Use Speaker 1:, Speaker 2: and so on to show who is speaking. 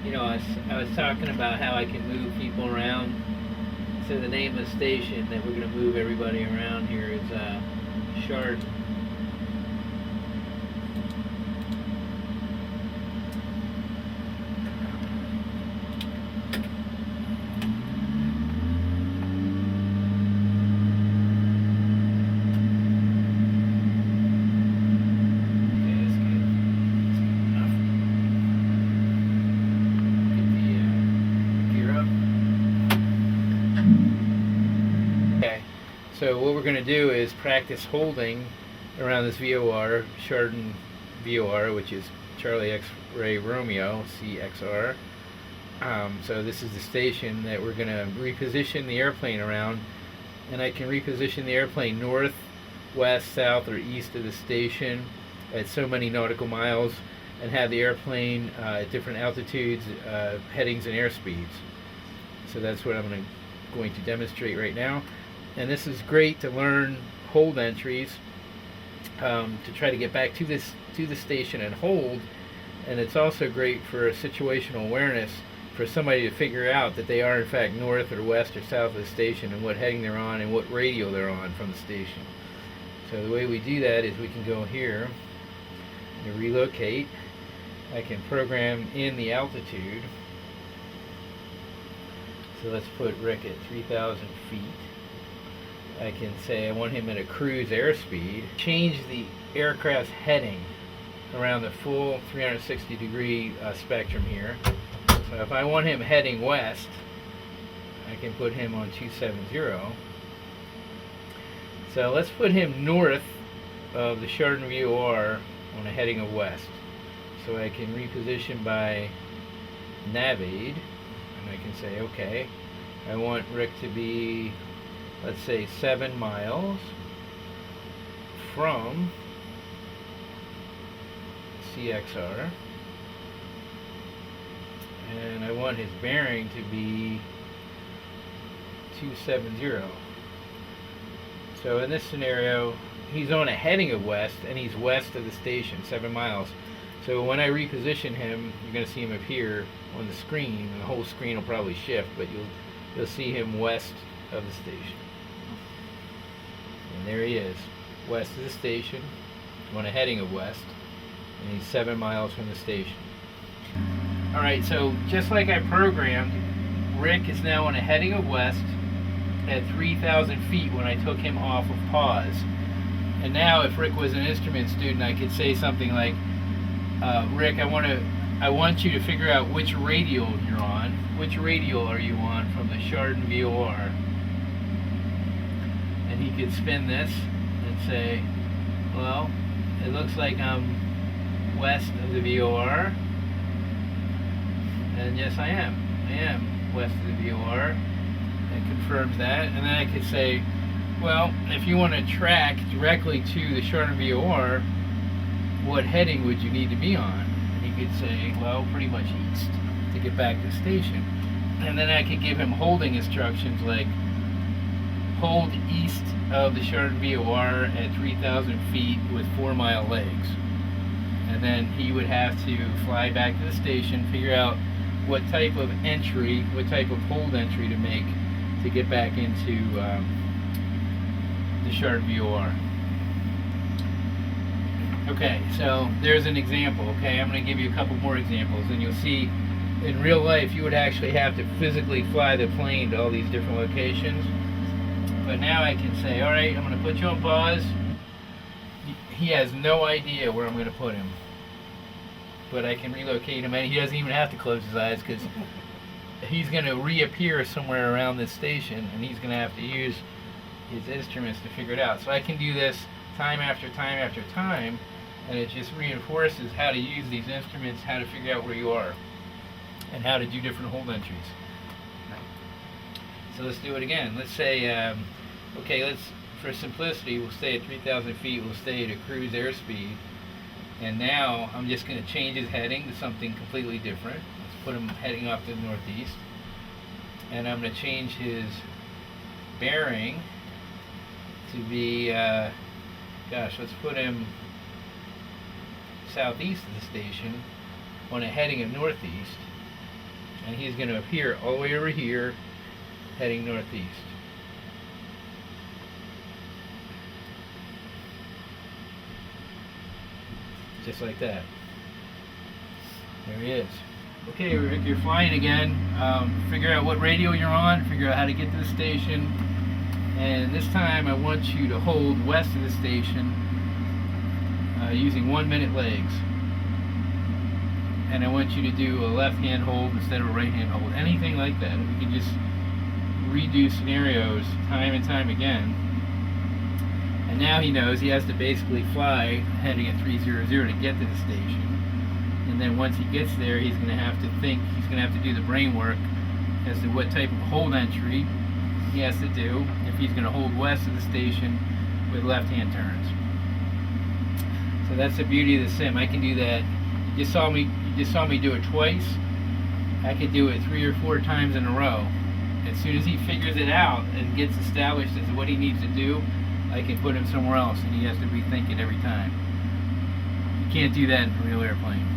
Speaker 1: You know, I was talking about how I can move people around. So the name of the station that we're going to move everybody around here is Chardon. So what we're going to do is practice holding around this VOR, Chardon VOR, which is Charlie X-Ray Romeo, CXR. So this is the station that we're going to reposition the airplane around, and I can reposition the airplane north, west, south, or east of the station at so many nautical miles, and have the airplane at different altitudes, headings, and airspeeds. So that's what I'm going to demonstrate right now. And this is great to learn hold entries, to try to get back to the station and hold. And it's also great for situational awareness for somebody to figure out that they are in fact north or west or south of the station, and what heading they're on and what radio they're on from the station. So the way we do that is we can go here and relocate. I can program in the altitude. So let's put Rick at 3,000 feet. I can say I want him at a cruise airspeed. Change the aircraft's heading around the full 360 degree spectrum here. So if I want him heading west, I can put him on 270. So let's put him north of the Chardon VOR on a heading of west. So I can reposition by Navade, and I can say, okay, I want Rick to be, let's say, 7 miles from CXR, and I want his bearing to be 270. So in this scenario, he's on a heading of west, and he's west of the station, 7 miles. So when I reposition him, you're going to see him appear on the screen, and the whole screen will probably shift, but you'll see him west of the station. And there he is, west of the station, on a heading of west, and he's 7 miles from the station. Alright, so just like I programmed, Rick is now on a heading of west at 3,000 feet when I took him off of pause. And now if Rick was an instrument student, I could say something like, Rick, I want you to figure out which radial you're on. Which radial are you on from the Chardon VOR? And he could spin this and say, well, it looks like I'm west of the VOR. And yes, I am. I am west of the VOR. It confirms that. And then I could say, well, if you want to track directly to the Chardon VOR, what heading would you need to be on? And he could say, well, pretty much east to get back to the station. And then I could give him holding instructions like, hold east of the Chardon VOR at 3,000 feet with 4-mile legs. And then he would have to fly back to the station, figure out what type of entry, what type of hold entry to make to get back into the Chardon VOR. Okay, so there's an example. Okay, I'm going to give you a couple more examples, and you'll see in real life you would actually have to physically fly the plane to all these different locations. But now I can say, all right, I'm going to put you on pause. He has no idea where I'm going to put him, but I can relocate him, and he doesn't even have to close his eyes because he's going to reappear somewhere around this station, and he's going to have to use his instruments to figure it out. So I can do this time after time after time, and it just reinforces how to use these instruments, how to figure out where you are, and how to do different hold entries. So let's do it again. Let's say, okay, for simplicity, we'll stay at 3,000 feet, we'll stay at a cruise airspeed, and now I'm just going to change his heading to something completely different. Let's put him heading off to the northeast, and I'm going to change his bearing to be, let's put him southeast of the station on a heading of northeast, and he's going to appear all the way over here, heading northeast. Just like that. There he is. Okay, Rick, you're flying again. Figure out what radio you're on, figure out how to get to the station, and this time I want you to hold west of the station using 1 minute legs. And I want you to do a left hand hold instead of a right hand hold. Anything like that. We can just redo scenarios time and time again. And now he knows he has to basically fly heading at 300 to get to the station. And then once he gets there, he's going to have to think, he's going to have to do the brain work as to what type of hold entry he has to do if he's going to hold west of the station with left hand turns. So that's the beauty of the sim. I can do that. You just saw me do it twice. I could do it 3 or 4 times in a row. As soon as he figures it out and gets established as to what he needs to do, I can put him somewhere else and he has to rethink it every time. You can't do that in a real airplane.